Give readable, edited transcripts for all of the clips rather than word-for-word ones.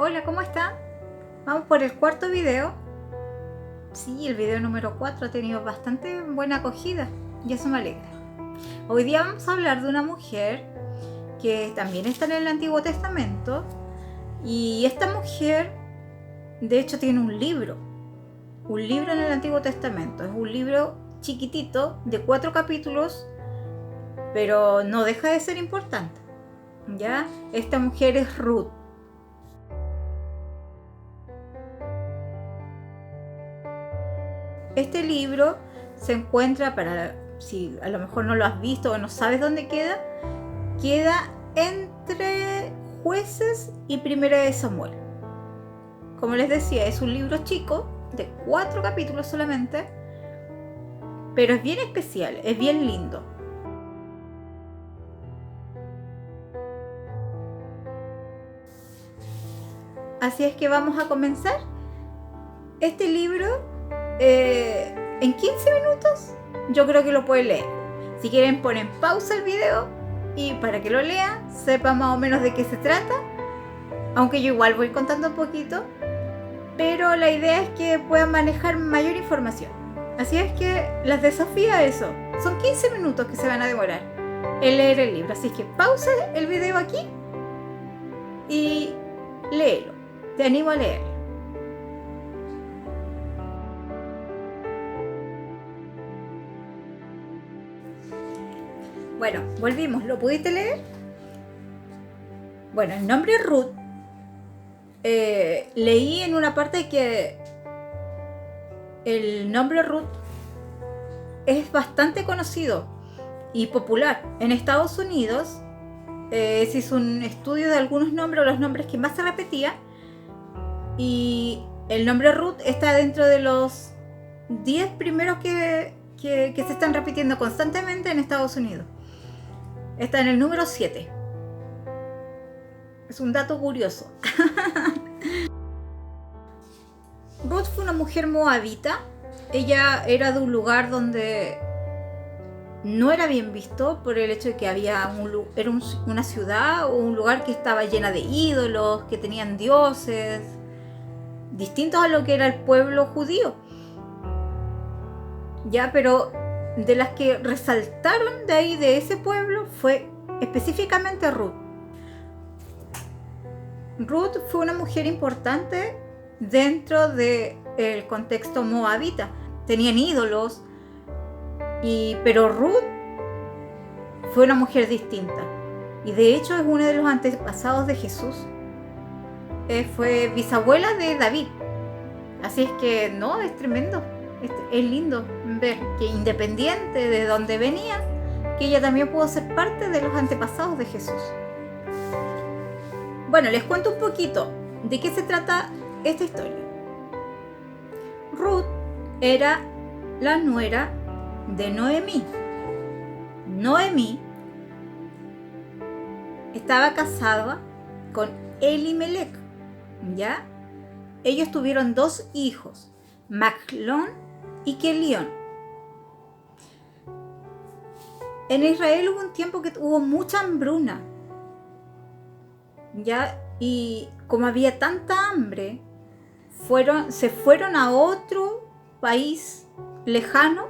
Hola, ¿cómo están? Vamos por el cuarto video. Sí, el video número 4 ha tenido bastante buena acogida y eso me alegra. Hoy día vamos a hablar de una mujer que también está en el Antiguo Testamento, y esta mujer de hecho tiene un libro en el Antiguo Testamento. Es un libro chiquitito de 4 capítulos, pero no deja de ser importante. ¿Ya? Esta mujer es Ruth. Este libro se encuentra, para si a lo mejor no lo has visto o no sabes dónde queda entre Jueces y Primera de Samuel. Como les decía, es un libro chico de 4 capítulos solamente, pero es bien especial, es bien lindo. Así es que vamos a comenzar. Este libro en 15 minutos yo creo que lo pueden leer. Si quieren, ponen pausa el video y para que lo lean, sepan más o menos de qué se trata, aunque yo igual voy contando un poquito, pero la idea es que puedan manejar mayor información. Así es que las desafío a eso. Son 15 minutos que se van a demorar en leer el libro, así que pausa el video aquí y léelo. Te animo a leerlo. Bueno, volvimos. ¿Lo pudiste leer? Bueno, el nombre Ruth, leí en una parte que el nombre Ruth es bastante conocido y popular. En Estados Unidos se hizo un estudio de algunos nombres, o los nombres que más se repetían, y el nombre Ruth está dentro de los 10 primeros que se están repitiendo constantemente en Estados Unidos. Está en el número 7. Es un dato curioso. Ruth fue una mujer moabita. Ella era de un lugar donde no era bien visto por el hecho de que era una ciudad o un lugar que estaba llena de ídolos, que tenían dioses distintos a lo que era el pueblo judío. Ya, pero de las que resaltaron de ahí, de ese pueblo, fue específicamente Ruth. Ruth fue una mujer importante dentro del contexto moabita. Tenían ídolos, pero Ruth fue una mujer distinta. Y de hecho es uno de los antepasados de Jesús. Fue bisabuela de David. Así es que no, es tremendo. Es lindo ver que, independiente de donde venía, que ella también pudo ser parte de los antepasados de Jesús. Bueno, les cuento un poquito de qué se trata esta historia. Ruth era la nuera de Noemí. Noemí estaba casada con Elimelech, ¿ya? Ellos tuvieron 2 hijos, Mahlón y Kelión. En Israel hubo un tiempo que hubo mucha hambruna, ¿ya? Y como había tanta hambre, se fueron a otro país lejano,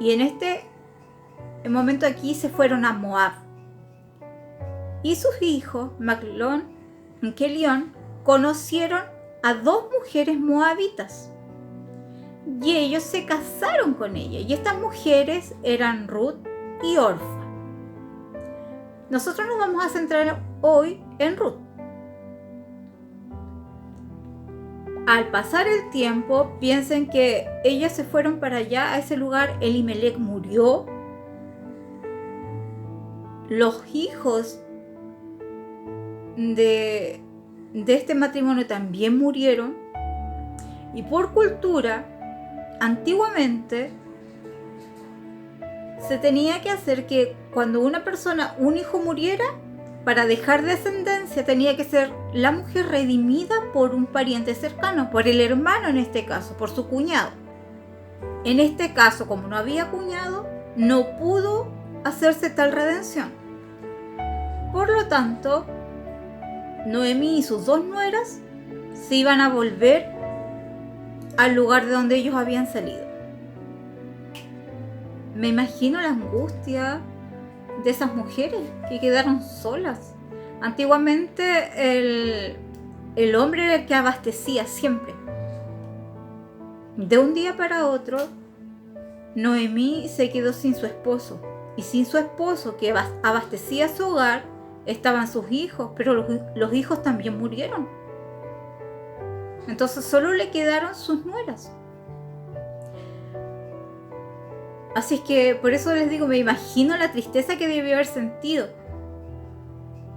y en este momento aquí se fueron a Moab. Y sus hijos, Mahlón y Kelión, conocieron a 2 mujeres moabitas. Y ellos se casaron con ella. Y estas mujeres eran Ruth y Orfa. Nosotros nos vamos a centrar hoy en Ruth. Al pasar el tiempo, piensen que ellas se fueron para allá, a ese lugar. Elimelech murió. Los hijos de este matrimonio también murieron. Y por cultura, antiguamente se tenía que hacer que cuando un hijo muriera, para dejar descendencia tenía que ser la mujer redimida por un pariente cercano, por el hermano en este caso, por su cuñado. En este caso, como no había cuñado, no pudo hacerse tal redención. Por lo tanto, Noemí y sus 2 nueras se iban a volver al lugar de donde ellos habían salido. Me imagino la angustia de esas mujeres que quedaron solas. Antiguamente el hombre era el que abastecía siempre. De un día para otro, Noemí se quedó sin su esposo. Y sin su esposo que abastecía su hogar, estaban sus hijos, pero los hijos también murieron. Entonces solo le quedaron sus nueras. Así es que por eso les digo, me imagino la tristeza que debió haber sentido.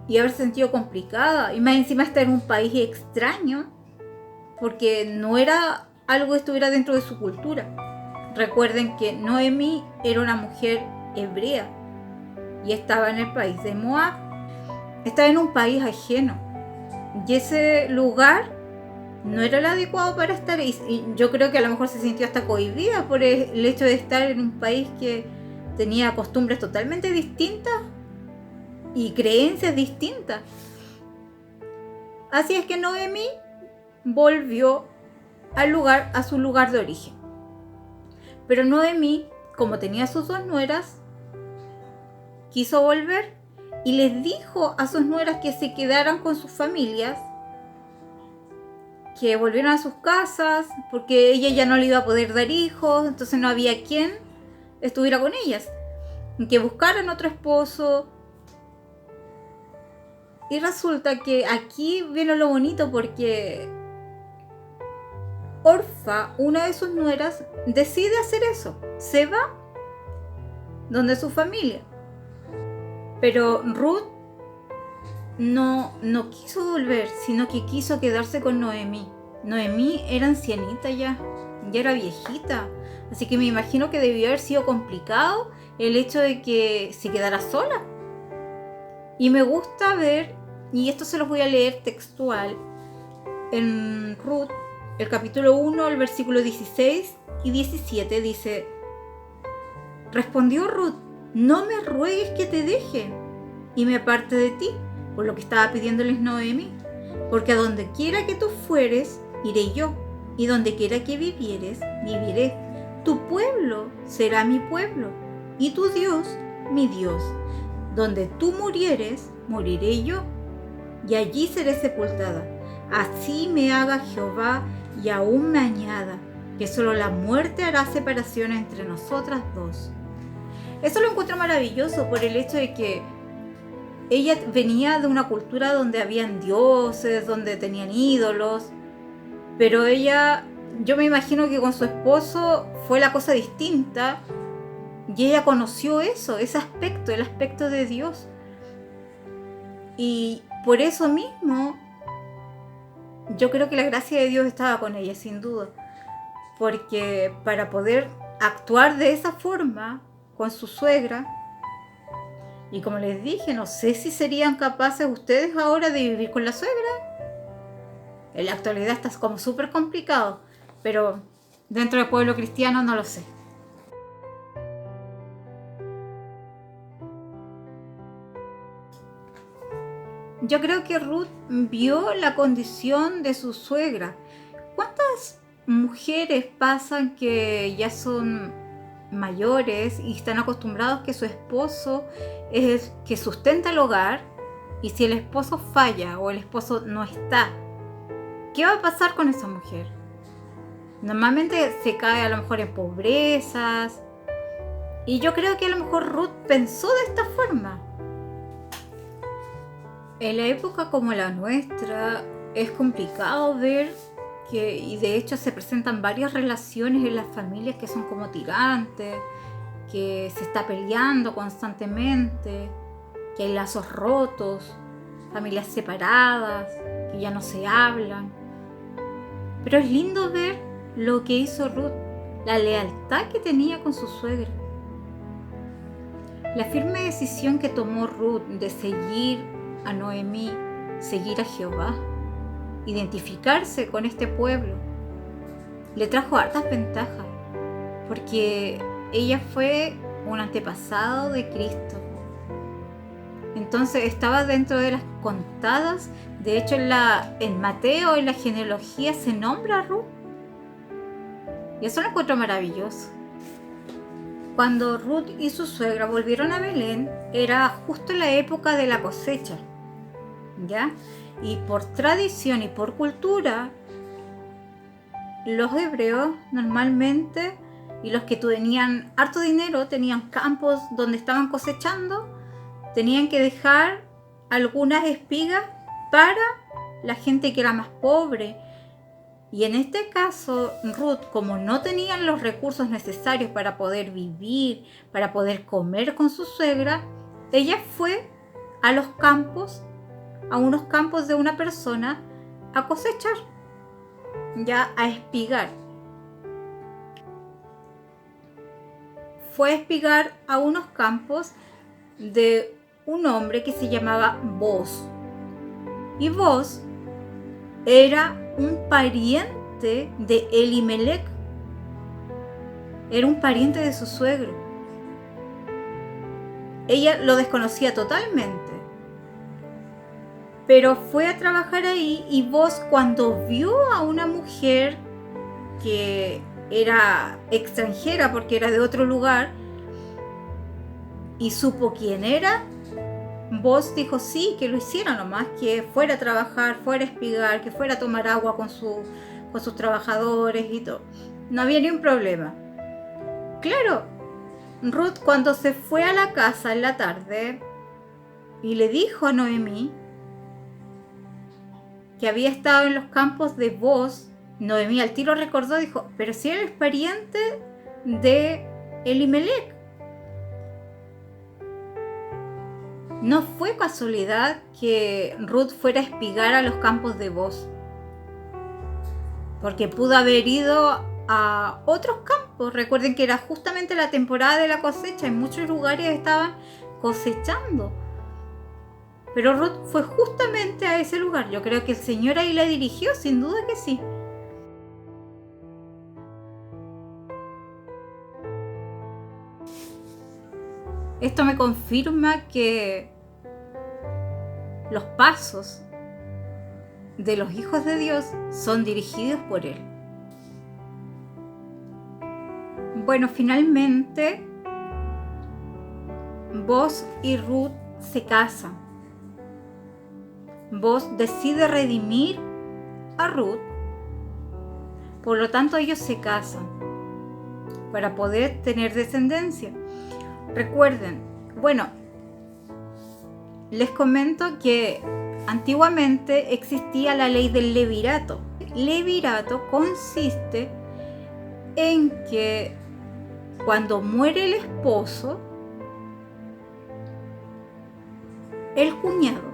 Y haber sentido complicada. Y más encima estar en un país extraño, porque no era algo que estuviera dentro de su cultura. Recuerden que Noemí era una mujer hebrea y estaba en el país de Moab. Estaba en un país ajeno. Y ese lugar no era el adecuado para estar. Y yo creo que a lo mejor se sintió hasta cohibida por el hecho de estar en un país que tenía costumbres totalmente distintas y creencias distintas. Así es que Noemí volvió a su lugar de origen. Pero Noemí, como tenía sus 2 nueras, quiso volver y les dijo a sus nueras que se quedaran con sus familias, que volvieran a sus casas, porque ella ya no le iba a poder dar hijos, entonces no había quien estuviera con ellas, que buscaran otro esposo. Y resulta que aquí viene lo bonito, porque Orfa, una de sus nueras, decide hacer eso. Se va donde su familia. Pero Ruth no quiso volver, sino que quiso quedarse con Noemí. Noemí era ancianita ya era viejita. Así que me imagino que debió haber sido complicado el hecho de que se quedara sola. Y me gusta ver, y esto se los voy a leer textual, en Ruth, el capítulo 1, el versículo 16 y 17 dice: respondió Ruth, no me ruegues que te deje y me aparte de ti, por lo que estaba pidiéndoles Noemí, porque a donde quiera que tú fueres, iré yo, y donde quiera que vivieres, viviré. Tu pueblo será mi pueblo, y tu Dios, mi Dios. Donde tú murieres, moriré yo, y allí seré sepultada. Así me haga Jehová, y aún me añada, que solo la muerte hará separación entre nosotras 2. Eso lo encuentro maravilloso por el hecho de que ella venía de una cultura donde habían dioses, donde tenían ídolos, pero ella, yo me imagino que con su esposo fue la cosa distinta, y ella conoció eso, ese aspecto, el aspecto de Dios. Y por eso mismo, yo creo que la gracia de Dios estaba con ella, sin duda, porque para poder actuar de esa forma con su suegra, y como les dije, no sé si serían capaces ustedes ahora de vivir con la suegra. En la actualidad está como súper complicado, pero dentro del pueblo cristiano no lo sé. Yo creo que Ruth vio la condición de su suegra. ¿Cuántas mujeres pasan que ya son mayores y están acostumbrados que su esposo es el que sustenta el hogar, y si el esposo falla o el esposo no está, ¿qué va a pasar con esa mujer? Normalmente se cae a lo mejor en pobrezas, y yo creo que a lo mejor Ruth pensó de esta forma. En la época como la nuestra es complicado ver que, y de hecho se presentan varias relaciones en las familias que son como tirantes, que se está peleando constantemente, que hay lazos rotos, familias separadas, que ya no se hablan. Pero es lindo ver lo que hizo Ruth, la lealtad que tenía con su suegra. La firme decisión que tomó Ruth de seguir a Noemí, seguir a Jehová, identificarse con este pueblo, le trajo hartas ventajas, porque ella fue un antepasado de Cristo. Entonces estaba dentro de las contadas. De hecho, en Mateo, en la genealogía, se nombra a Ruth. Y eso lo encuentro maravilloso. Cuando Ruth y su suegra volvieron a Belén, era justo la época de la cosecha, ¿ya? Y por tradición y por cultura, los hebreos normalmente, y los que tenían harto dinero, tenían campos donde estaban cosechando, tenían que dejar algunas espigas para la gente que era más pobre. Y en este caso, Ruth, como no tenían los recursos necesarios para poder vivir, para poder comer con su suegra, ella fue a los campos, a unos campos de una persona, a cosechar, ya a espigar. Fue a espigar a unos campos de un hombre que se llamaba Boaz. Y Boaz era un pariente de Elimelech. Era un pariente de su suegro. Ella lo desconocía totalmente. Pero fue a trabajar ahí y Boaz, cuando vio a una mujer que era extranjera porque era de otro lugar y supo quién era, Boaz dijo sí, que lo hiciera nomás, que fuera a trabajar, fuera a espigar, que fuera a tomar agua con sus trabajadores y todo. No había ni un problema. Claro, Ruth, cuando se fue a la casa en la tarde y le dijo a Noemí que había estado en los campos de Boaz, Noemí al tiro recordó, dijo, pero si eres pariente de Elimelech. No fue casualidad que Ruth fuera a espigar a los campos de Boaz, porque pudo haber ido a otros campos. Recuerden que era justamente la temporada de la cosecha, en muchos lugares estaban cosechando, pero Ruth fue justamente a ese lugar. Yo creo que el Señor ahí la dirigió, sin duda que sí. Esto me confirma que los pasos de los hijos de Dios son dirigidos por Él. Bueno, finalmente Boaz y Ruth se casan. Boaz decide redimir a Ruth, por lo tanto ellos se casan para poder tener descendencia. Recuerden, bueno, les comento que antiguamente existía la ley del levirato. Levirato consiste en que cuando muere el esposo, el cuñado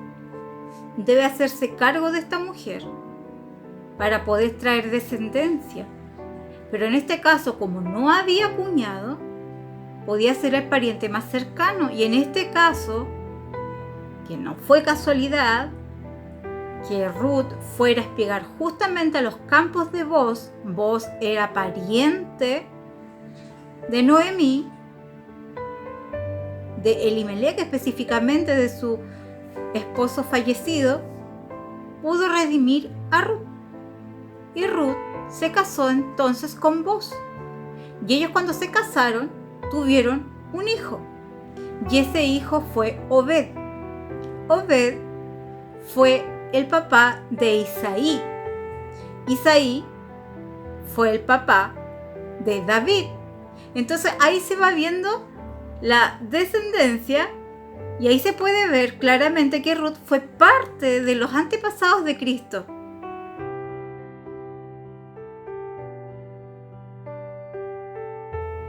debe hacerse cargo de esta mujer para poder traer descendencia. Pero en este caso, como no había cuñado, podía ser el pariente más cercano. Y en este caso, que no fue casualidad que Ruth fuera a espigar justamente a los campos de Boaz. Boaz era pariente de Noemí, de Elimelech, específicamente de su esposo fallecido. Pudo redimir a Ruth, y Ruth se casó entonces con Boaz, y ellos, cuando se casaron, tuvieron un hijo, y ese hijo fue Obed. Obed fue el papá de Isaí. Isaí fue el papá de David. Entonces ahí se va viendo la descendencia, y ahí se puede ver claramente que Ruth fue parte de los antepasados de Cristo.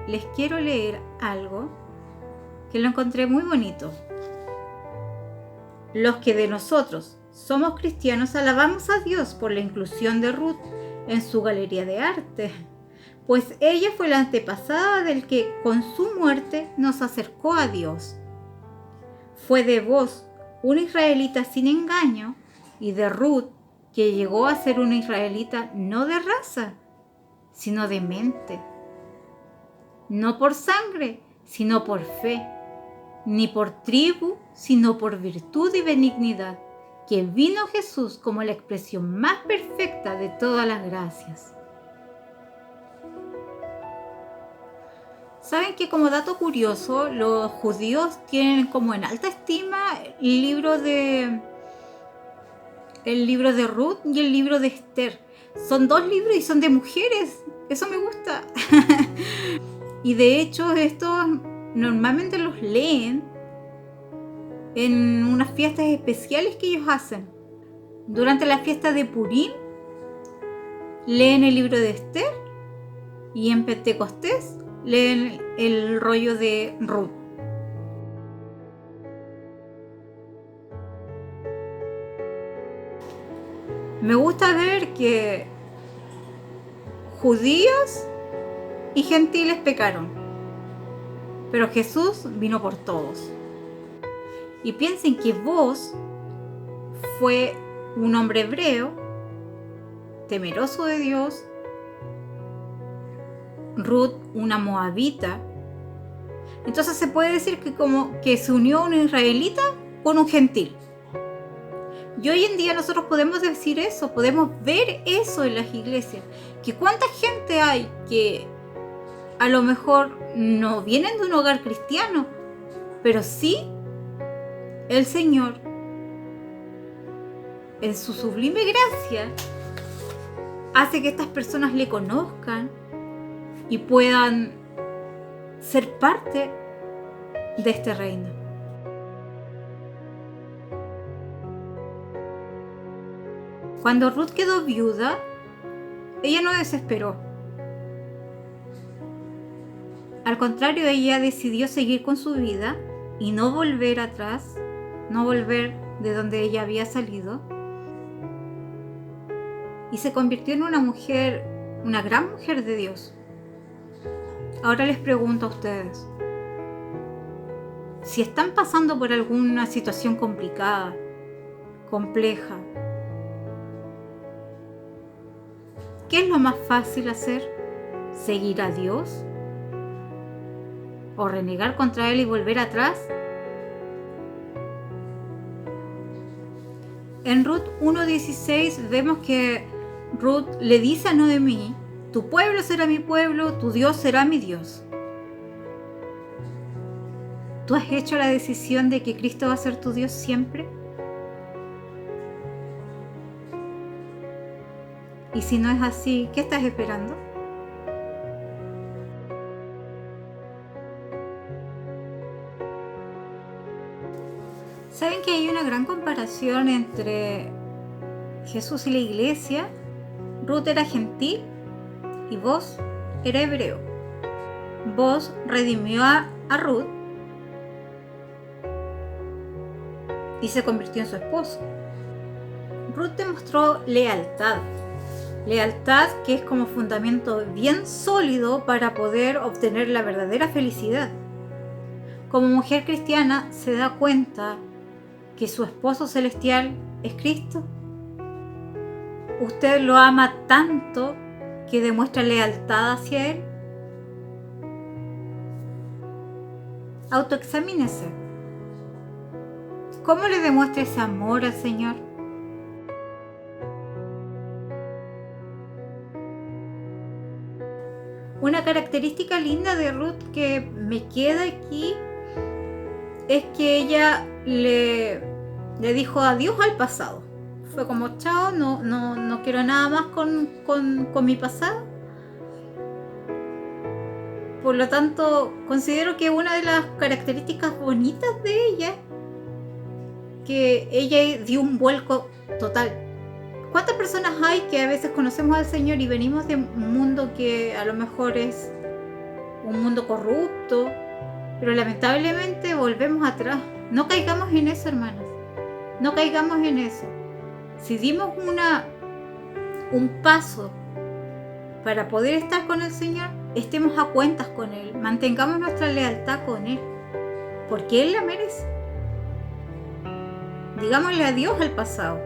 Les quiero leer algo que lo encontré muy bonito. Los que de nosotros somos cristianos alabamos a Dios por la inclusión de Ruth en su galería de arte, pues ella fue la antepasada del que con su muerte nos acercó a Dios. Fue de Boaz, una israelita sin engaño, y de Ruth, que llegó a ser una israelita no de raza, sino de mente. No por sangre, sino por fe. ni por tribu, sino por virtud y benignidad, que vino Jesús como la expresión más perfecta de todas las gracias. ¿Saben que como dato curioso, los judíos tienen como en alta estima el libro de Ruth y el libro de Esther? Son 2 libros y son de mujeres. Eso me gusta. Y de hecho estos normalmente los leen en unas fiestas especiales que ellos hacen. Durante la fiesta de Purim leen el libro de Esther y en Pentecostés leen el rollo de Ruth. Me gusta ver que judíos y gentiles pecaron, pero Jesús vino por todos. Y piensen que vos fue un hombre hebreo, temeroso de Dios, Ruth una moabita. Entonces se puede decir que como que se unió un israelita con un gentil. Y hoy en día nosotros podemos decir eso, podemos ver eso en las iglesias, que cuánta gente hay que a lo mejor no vienen de un hogar cristiano, pero sí el Señor en su sublime gracia hace que estas personas le conozcan y puedan ser parte de este reino. Cuando Ruth quedó viuda, ella no desesperó. Al contrario, ella decidió seguir con su vida y no volver atrás, no volver de donde ella había salido. Y se convirtió en una mujer, una gran mujer de Dios. Ahora les pregunto a ustedes, si están pasando por alguna situación complicada, compleja, ¿qué es lo más fácil hacer? ¿Seguir a Dios? ¿O renegar contra Él y volver atrás? En Ruth 1:16 vemos que Ruth le dice a Noemí: tu pueblo será mi pueblo, tu Dios será mi Dios. ¿Tú has hecho la decisión de que Cristo va a ser tu Dios siempre? Y si no es así, ¿qué estás esperando? ¿Saben que hay una gran comparación entre Jesús y la iglesia? Ruth era gentil y Boaz era hebreo. Boaz redimió a Ruth y se convirtió en su esposo. Ruth demostró lealtad que es como fundamento bien sólido para poder obtener la verdadera felicidad. Como mujer cristiana se da cuenta que su esposo celestial es Cristo. Usted lo ama tanto que demuestra lealtad hacia Él. Autoexamínese. ¿Cómo le demuestra ese amor al Señor? Una característica linda de Ruth que me queda aquí es que ella le dijo adiós al pasado. Fue como chao, no quiero nada más con mi pasado. Por lo tanto, considero que una de las características bonitas de ella, que ella dio un vuelco total. ¿Cuántas personas hay que a veces conocemos al Señor y venimos de un mundo que a lo mejor es un mundo corrupto, pero lamentablemente volvemos atrás? No caigamos en eso, hermanos. No caigamos en eso. Si dimos un paso para poder estar con el Señor, estemos a cuentas con Él, mantengamos nuestra lealtad con Él, porque Él la merece. Digámosle adiós al pasado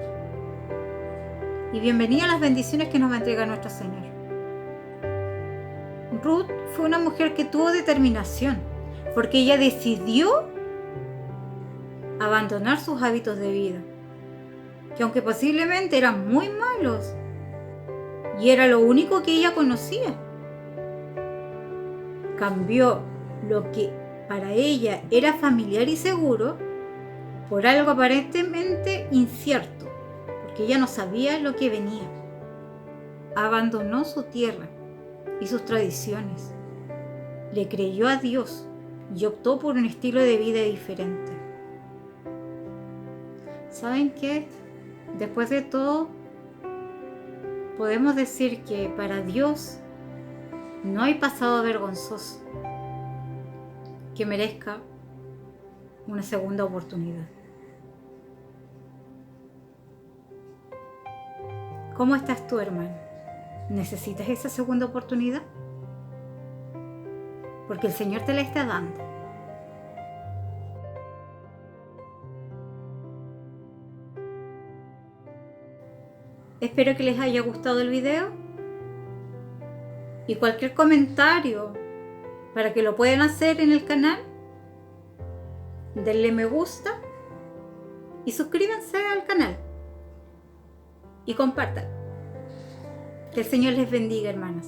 y bienvenida a las bendiciones que nos va a entregar nuestro Señor. Ruth fue una mujer que tuvo determinación, porque ella decidió abandonar sus hábitos de vida, que aunque posiblemente eran muy malos, y era lo único que ella conocía, cambió lo que para ella era familiar y seguro por algo aparentemente incierto, porque ella no sabía lo que venía. Abandonó su tierra y sus tradiciones, le creyó a Dios y optó por un estilo de vida diferente. ¿Saben qué? Después de todo, podemos decir que para Dios no hay pasado vergonzoso que merezca una segunda oportunidad. ¿Cómo estás tú, hermano? ¿Necesitas esa segunda oportunidad? Porque el Señor te la está dando. Espero que les haya gustado el video y cualquier comentario para que lo puedan hacer en el canal, denle me gusta y suscríbanse al canal y compartan. Que el Señor les bendiga, hermanos.